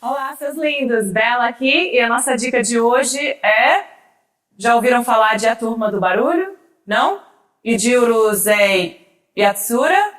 Olá, seus lindos! Bela aqui e a nossa dica de hoje é... Já ouviram falar de A Turma do Barulho? Não? Ijiro Zei Yatsura?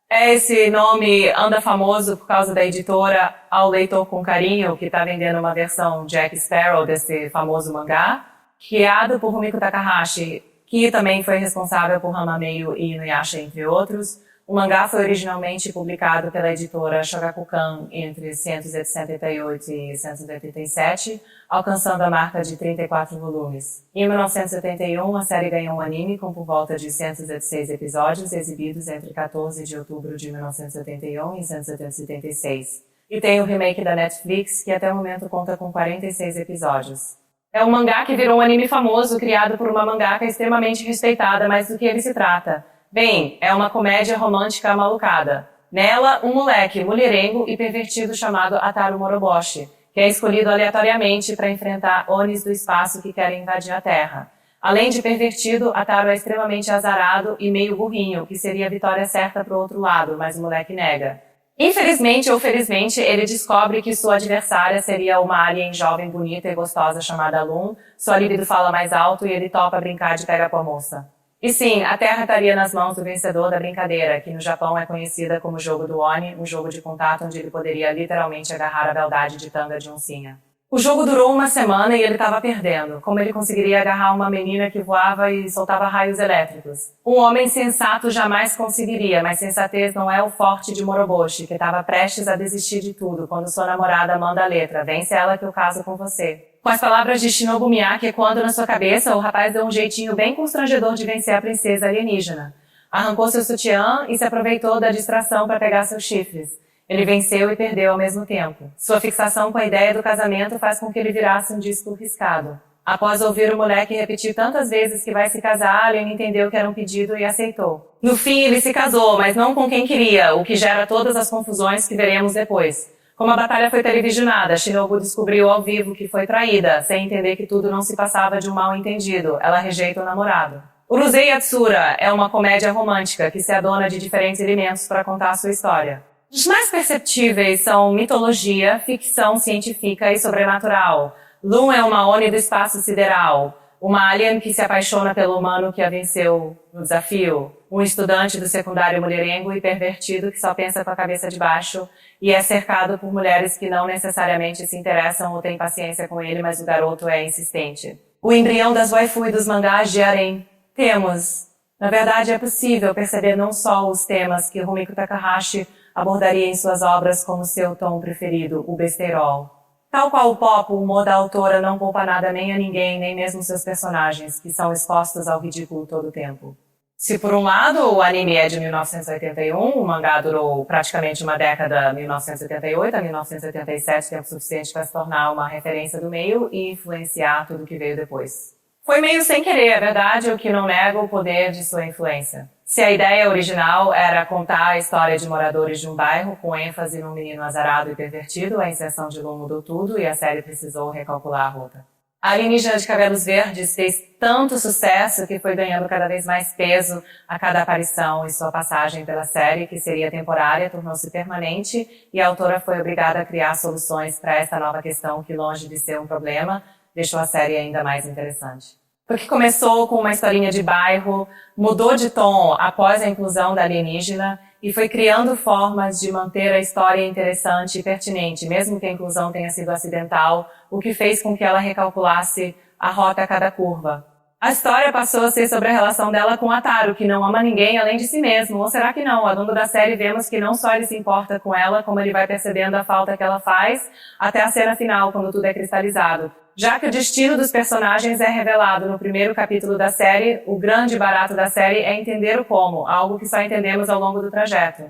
Esse nome anda famoso por causa da editora Ao Leitor com Carinho, que está vendendo uma versão Jack Sparrow desse famoso mangá, criado por Rumiko Takahashi, que também foi responsável por Hamameio e Inuyasha, entre outros. O mangá foi originalmente publicado pela editora Shogakukan entre 178 e 187, alcançando a marca de 34 volumes. Em 1971, a série ganhou um anime com por volta de 116 episódios, exibidos entre 14 de outubro de 1971 e 176. E tem o remake da Netflix, que até o momento conta com 46 episódios. É um mangá que virou um anime famoso, criado por uma mangaka extremamente respeitada, mas do que ele se trata? Bem, é uma comédia romântica malucada. Nela, um moleque mulherengo e pervertido chamado Ataru Moroboshi, que é escolhido aleatoriamente para enfrentar Onis do espaço que querem invadir a Terra. Além de pervertido, Ataru é extremamente azarado e meio burrinho, que seria a vitória certa pro outro lado, mas o moleque nega. Infelizmente ou felizmente, ele descobre que sua adversária seria uma alien jovem, bonita e gostosa chamada Lun. Sua libido fala mais alto e ele topa brincar de pega com a moça. E sim, a Terra estaria nas mãos do vencedor da brincadeira, que no Japão é conhecida como jogo do Oni, um jogo de contato onde ele poderia literalmente agarrar a beldade de tanga de oncinha. O jogo durou uma semana e ele estava perdendo. Como ele conseguiria agarrar uma menina que voava e soltava raios elétricos? Um homem sensato jamais conseguiria, mas sensatez não é o forte de Moroboshi, que estava prestes a desistir de tudo quando sua namorada manda a letra: vence ela que eu caso com você. Com as palavras de Shinobu Miyake ecoando na sua cabeça, o rapaz deu um jeitinho bem constrangedor de vencer a princesa alienígena. Arrancou seu sutiã e se aproveitou da distração para pegar seus chifres. Ele venceu e perdeu ao mesmo tempo. Sua fixação com a ideia do casamento faz com que ele virasse um disco riscado. Após ouvir o moleque repetir tantas vezes que vai se casar, ele entendeu que era um pedido e aceitou. No fim, ele se casou, mas não com quem queria, o que gera todas as confusões que veremos depois. Como a batalha foi televisionada, Shinobu descobriu ao vivo que foi traída, sem entender que tudo não se passava de um mal-entendido. Ela rejeita o namorado. Urusei Yatsura é uma comédia romântica que se adona de diferentes elementos para contar a sua história. Os mais perceptíveis são mitologia, ficção científica e sobrenatural. Lun é uma Oni do espaço sideral, uma alien que se apaixona pelo humano que a venceu no desafio, um estudante do secundário mulherengo e pervertido que só pensa com a cabeça de baixo e é cercado por mulheres que não necessariamente se interessam ou têm paciência com ele, mas o garoto é insistente. O embrião das waifu e dos mangás de harem. Na verdade, é possível perceber não só os temas que Rumiko Takahashi abordaria em suas obras como seu tom preferido, o besteirol. Tal qual o pop, o humor da autora não poupa nada nem a ninguém, nem mesmo seus personagens, que são expostos ao ridículo todo o tempo. Se por um lado o anime é de 1981, o mangá durou praticamente uma década, 1978 a 1987, tempo suficiente para se tornar uma referência do meio e influenciar tudo que veio depois. Foi meio sem querer, é verdade, o que não nega o poder de sua influência. Se a ideia original era contar a história de moradores de um bairro com ênfase num menino azarado e pervertido, a inserção de Lun mudou tudo e a série precisou recalcular a rota. A alienígena de cabelos verdes fez tanto sucesso que foi ganhando cada vez mais peso a cada aparição e sua passagem pela série, que seria temporária, tornou-se permanente e a autora foi obrigada a criar soluções para esta nova questão que, longe de ser um problema, deixou a série ainda mais interessante. Porque começou com uma historinha de bairro, mudou de tom após a inclusão da alienígena e foi criando formas de manter a história interessante e pertinente, mesmo que a inclusão tenha sido acidental, o que fez com que ela recalculasse a rota a cada curva. A história passou a ser sobre a relação dela com Ataru, que não ama ninguém além de si mesmo. Ou será que não? Ao longo da série vemos que não só ele se importa com ela, como ele vai percebendo a falta que ela faz até a cena final, quando tudo é cristalizado. Já que o destino dos personagens é revelado no primeiro capítulo da série, o grande barato da série é entender o como, algo que só entendemos ao longo do trajeto.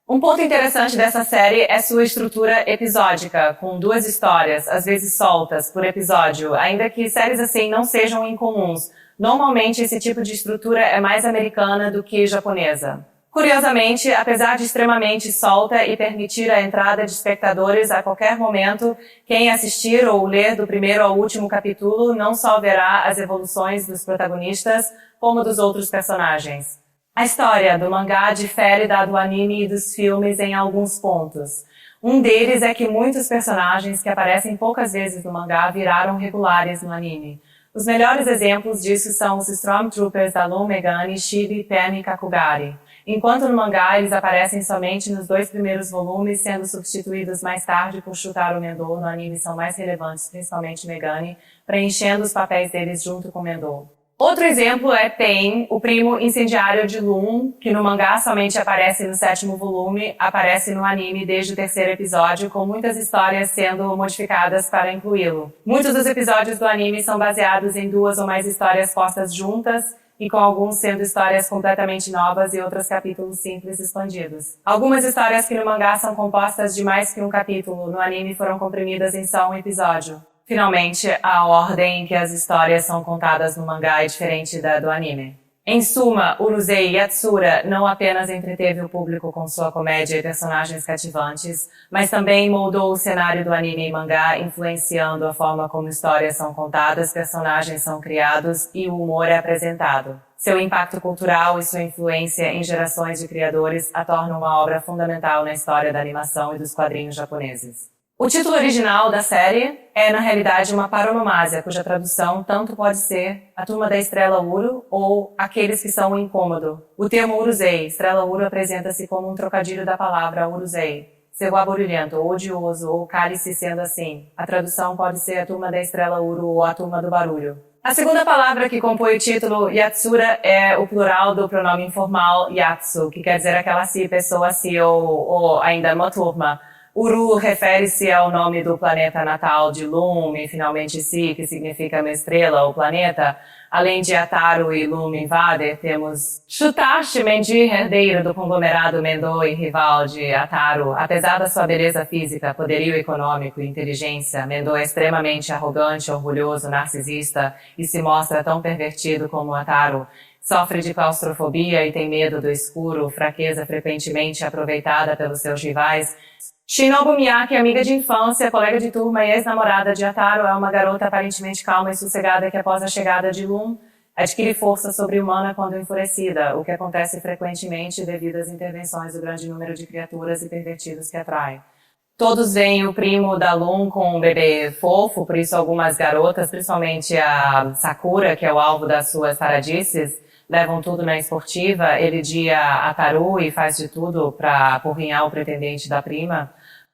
Um ponto interessante dessa série é sua estrutura episódica, com 2 histórias, às vezes soltas, por episódio, ainda que séries assim não sejam incomuns. Normalmente esse tipo de estrutura é mais americana do que japonesa. Curiosamente, apesar de extremamente solta e permitir a entrada de espectadores a qualquer momento, quem assistir ou ler do primeiro ao último capítulo não só verá as evoluções dos protagonistas, como dos outros personagens. A história do mangá difere da do anime e dos filmes em alguns pontos. Um deles é que muitos personagens que aparecem poucas vezes no mangá viraram regulares no anime. Os melhores exemplos disso são os Stormtroopers da Lum Megane, Chibi, Pen e Kakugari. Enquanto no mangá eles aparecem somente nos 2 primeiros volumes, sendo substituídos mais tarde por Shutaro Mendo, no anime são mais relevantes, principalmente Megane, preenchendo os papéis deles junto com Mendo. Outro exemplo é Pain, o primo incendiário de Lum, que no mangá somente aparece no 7º volume, aparece no anime desde o 3º episódio, com muitas histórias sendo modificadas para incluí-lo. Muitos dos episódios do anime são baseados em 2 ou mais histórias postas juntas, e com alguns sendo histórias completamente novas e outros capítulos simples expandidos. Algumas histórias que no mangá são compostas de mais que um capítulo, no anime foram comprimidas em só um episódio. Finalmente, a ordem em que as histórias são contadas no mangá é diferente da do anime. Em suma, Urusei Yatsura não apenas entreteve o público com sua comédia e personagens cativantes, mas também moldou o cenário do anime e mangá, influenciando a forma como histórias são contadas, personagens são criados e o humor é apresentado. Seu impacto cultural e sua influência em gerações de criadores a tornam uma obra fundamental na história da animação e dos quadrinhos japoneses. O título original da série é, na realidade, uma paronomásia, cuja tradução tanto pode ser A Turma da Estrela Uro ou Aqueles que são o Incômodo. O termo Urusei, Estrela Uro, apresenta-se como um trocadilho da palavra Urusei, ser barulhento ou odioso ou cálice sendo assim. A tradução pode ser A Turma da Estrela Uro ou A Turma do Barulho. A segunda palavra que compõe o título Yatsura é o plural do pronome informal Yatsu, que quer dizer aquela si, pessoa si ou ainda uma turma. Uru refere-se ao nome do planeta natal de Lum e finalmente Si, que significa uma estrela ou planeta. Além de Ataru e Lum Invader, temos Shutashi Menji, herdeiro do conglomerado Mendo e rival de Ataru. Apesar da sua beleza física, poderio econômico e inteligência, Mendo é extremamente arrogante, orgulhoso, narcisista e se mostra tão pervertido como Ataru. Sofre de claustrofobia e tem medo do escuro, fraqueza frequentemente aproveitada pelos seus rivais. Shinobu Miyake, amiga de infância, colega de turma e ex-namorada de Ataru, é uma garota aparentemente calma e sossegada que, após a chegada de Lum, adquire força sobre-humana quando enfurecida, o que acontece frequentemente devido às intervenções do grande número de criaturas e pervertidos que atrai. Todos veem o primo da Lum com um bebê fofo, por isso algumas garotas, principalmente a Sakura, que é o alvo das suas taradices, levam tudo na esportiva, ele dia Ataru e faz de tudo para apurrinhar o pretendente da prima.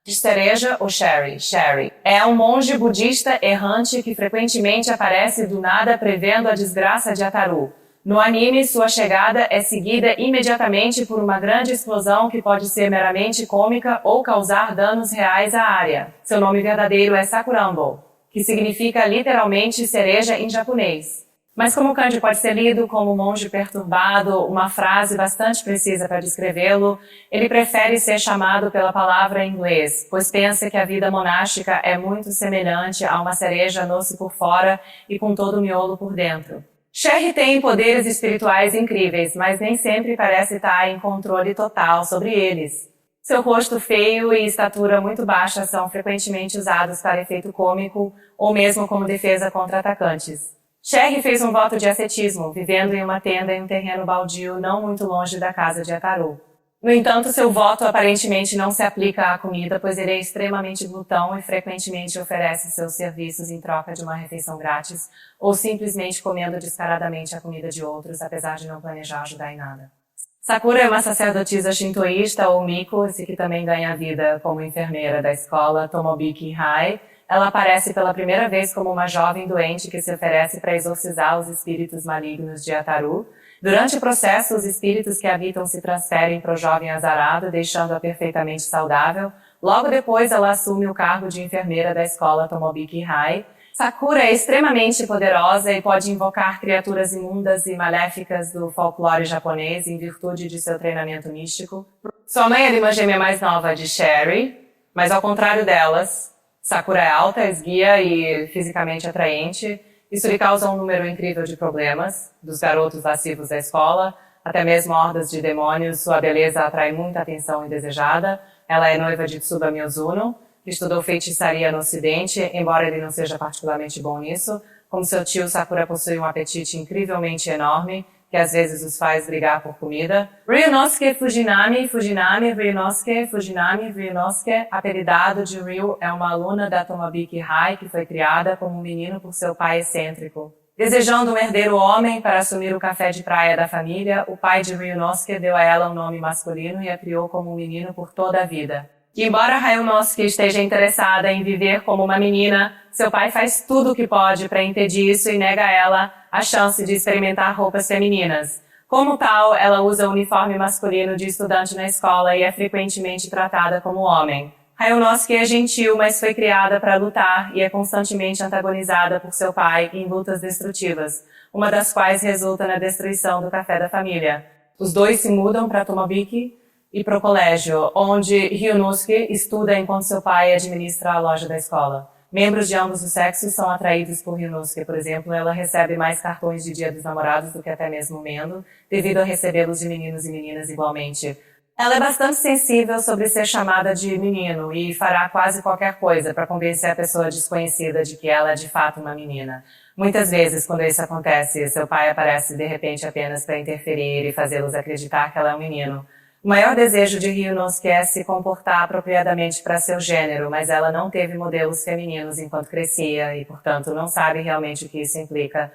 De cereja, o Sherry. É um monge budista errante que frequentemente aparece do nada prevendo a desgraça de Ataru. No anime, sua chegada é seguida imediatamente por uma grande explosão que pode ser meramente cômica ou causar danos reais à área. Seu nome verdadeiro é Sakurambo, que significa literalmente cereja em japonês. Mas como o kanji pode ser lido como monge perturbado, uma frase bastante precisa para descrevê-lo, ele prefere ser chamado pela palavra em inglês, pois pensa que a vida monástica é muito semelhante a uma cereja doce por fora e com todo o miolo por dentro. Sherry tem poderes espirituais incríveis, mas nem sempre parece estar em controle total sobre eles. Seu rosto feio e estatura muito baixa são frequentemente usados para efeito cômico ou mesmo como defesa contra atacantes. Sherry fez um voto de ascetismo, vivendo em uma tenda em um terreno baldio não muito longe da casa de Ataru. No entanto, seu voto aparentemente não se aplica à comida, pois ele é extremamente glutão e frequentemente oferece seus serviços em troca de uma refeição grátis ou simplesmente comendo descaradamente a comida de outros, apesar de não planejar ajudar em nada. Sakura é uma sacerdotisa shintoísta ou miko, que também ganha vida como enfermeira da escola Tomobiki High. Ela aparece pela primeira vez como uma jovem doente que se oferece para exorcizar os espíritos malignos de Ataru. Durante o processo, os espíritos que habitam se transferem para o jovem azarado, deixando-a perfeitamente saudável. Logo depois, ela assume o cargo de enfermeira da escola Tomobiki High. Sakura é extremamente poderosa e pode invocar criaturas imundas e maléficas do folclore japonês em virtude de seu treinamento místico. Sua mãe é a irmã gêmea mais nova de Sherry, mas ao contrário delas, Sakura é alta, esguia e fisicamente atraente. Isso lhe causa um número incrível de problemas, dos garotos lascivos da escola, até mesmo hordas de demônios. Sua beleza atrai muita atenção indesejada. Ela é noiva de Tsuba Mizuno, que estudou feitiçaria no ocidente, embora ele não seja particularmente bom nisso. Como seu tio, Sakura possui um apetite incrivelmente enorme. que às vezes os faz brigar por comida. Ryunosuke Fujinami, Ryunosuke Fujinami, Ryunosuke, apelidado de Ryu, é uma aluna da Tomabiki High que foi criada como um menino por seu pai excêntrico. Desejando um herdeiro homem para assumir o café de praia da família, o pai de Ryunosuke deu a ela um nome masculino e a criou como um menino por toda a vida. E embora Ryunosuke esteja interessada em viver como uma menina, seu pai faz tudo o que pode para impedir isso e nega a ela a chance de experimentar roupas femininas. Como tal, ela usa o uniforme masculino de estudante na escola e é frequentemente tratada como homem. Ryunosuke é gentil, mas foi criada para lutar e é constantemente antagonizada por seu pai em lutas destrutivas, uma das quais resulta na destruição do café da família. Os dois se mudam para Tomabiki e para o colégio, onde Ryunosuke estuda enquanto seu pai administra a loja da escola. Membros de ambos os sexos são atraídos por Ryunosuke, por exemplo, ela recebe mais cartões de Dia dos Namorados do que até mesmo Mendo, devido a recebê-los de meninos e meninas igualmente. Ela é bastante sensível sobre ser chamada de menino e fará quase qualquer coisa para convencer a pessoa desconhecida de que ela é de fato uma menina. Muitas vezes, quando isso acontece, seu pai aparece de repente apenas para interferir e fazê-los acreditar que ela é um menino. O maior desejo de Ryunosuke é se comportar apropriadamente para seu gênero, mas ela não teve modelos femininos enquanto crescia e, portanto, não sabe realmente o que isso implica.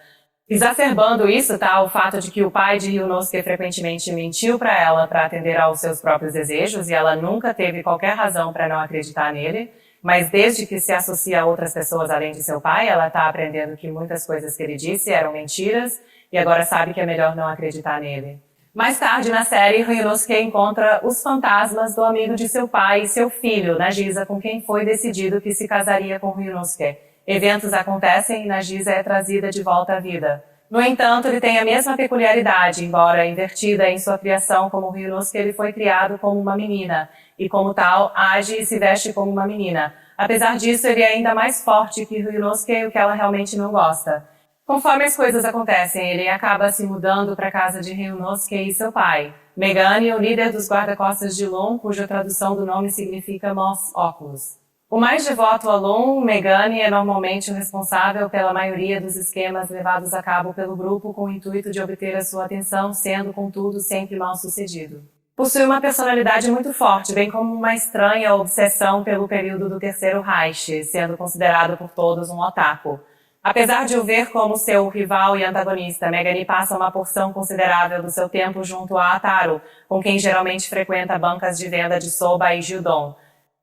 Exacerbando isso, tá, o fato de que o pai de Ryunosuke frequentemente mentiu para ela para atender aos seus próprios desejos e ela nunca teve qualquer razão para não acreditar nele, mas desde que se associa a outras pessoas além de seu pai, ela está aprendendo que muitas coisas que ele disse eram mentiras e agora sabe que é melhor não acreditar nele. Mais tarde na série, Ryunosuke encontra os fantasmas do amigo de seu pai e seu filho, Nagisa, com quem foi decidido que se casaria com Ryunosuke. Eventos acontecem e Nagisa é trazida de volta à vida. No entanto, ele tem a mesma peculiaridade, embora invertida em sua criação como Ryunosuke, ele foi criado como uma menina, e como tal, age e se veste como uma menina. Apesar disso, ele é ainda mais forte que Ryunosuke, o que ela realmente não gosta. Conforme as coisas acontecem, ele acaba se mudando para a casa de Ryunosuke e seu pai. Megane, o líder dos guarda-costas de Lon, cuja tradução do nome significa Moss Óculos. O mais devoto aluno, Megane, é normalmente o responsável pela maioria dos esquemas levados a cabo pelo grupo com o intuito de obter a sua atenção, sendo, contudo, sempre mal sucedido. Possui uma personalidade muito forte, bem como uma estranha obsessão pelo período do Terceiro Reich, sendo considerado por todos um otaku. Apesar de o ver como seu rival e antagonista, Megane passa uma porção considerável do seu tempo junto a Ataru, com quem geralmente frequenta bancas de venda de soba e gyudon.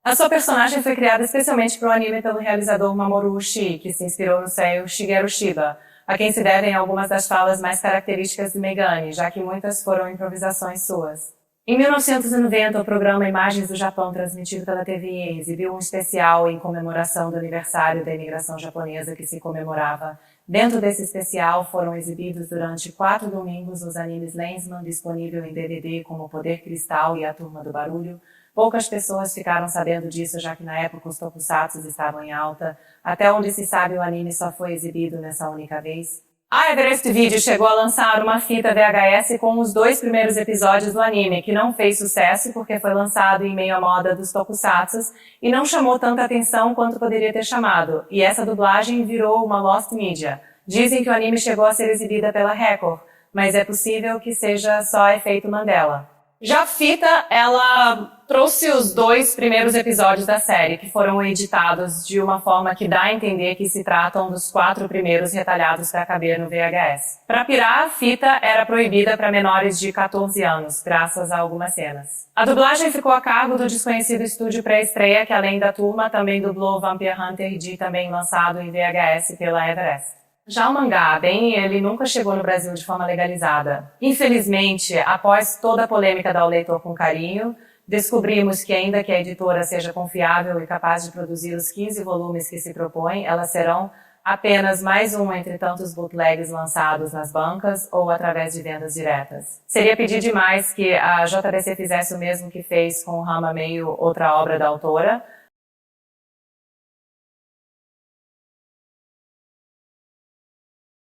A sua personagem foi criada especialmente para o anime pelo realizador Mamoru Oshii, que se inspirou no seiyuu Shigeru Shiba, a quem se devem algumas das falas mais características de Megane, já que muitas foram improvisações suas. Em 1990, o programa Imagens do Japão, transmitido pela TVE, exibiu um especial em comemoração do aniversário da imigração japonesa que se comemorava. Dentro desse especial foram exibidos durante 4 domingos os animes Lensman, disponível em DVD como Poder Cristal e A Turma do Barulho. Poucas pessoas ficaram sabendo disso, já que na época os tokusatsus estavam em alta. Até onde se sabe, o anime só foi exibido nessa única vez. A Everest Video chegou a lançar uma fita VHS com os 2 primeiros episódios do anime, que não fez sucesso porque foi lançado em meio à moda dos tokusatsus e não chamou tanta atenção quanto poderia ter chamado, e essa dublagem virou uma lost media. Dizem que o anime chegou a ser exibida pela Record, mas é possível que seja só efeito Mandela. Já a fita, ela trouxe os 2 primeiros episódios da série, que foram editados de uma forma que dá a entender que se tratam dos 4 primeiros retalhados para caber no VHS. Para pirar, a fita era proibida para menores de 14 anos, graças a algumas cenas. A dublagem ficou a cargo do desconhecido estúdio pré-estreia, que além da turma, também dublou Vampire Hunter D, também lançado em VHS pela Everest. Já o mangá, ele nunca chegou no Brasil de forma legalizada. Infelizmente, após toda a polêmica da O Leitor com Carinho, descobrimos que ainda que a editora seja confiável e capaz de produzir os 15 volumes que se propõe, elas serão apenas mais um entre tantos bootlegs lançados nas bancas ou através de vendas diretas. Seria pedir demais que a JBC fizesse o mesmo que fez com Rama Meio, outra obra da autora,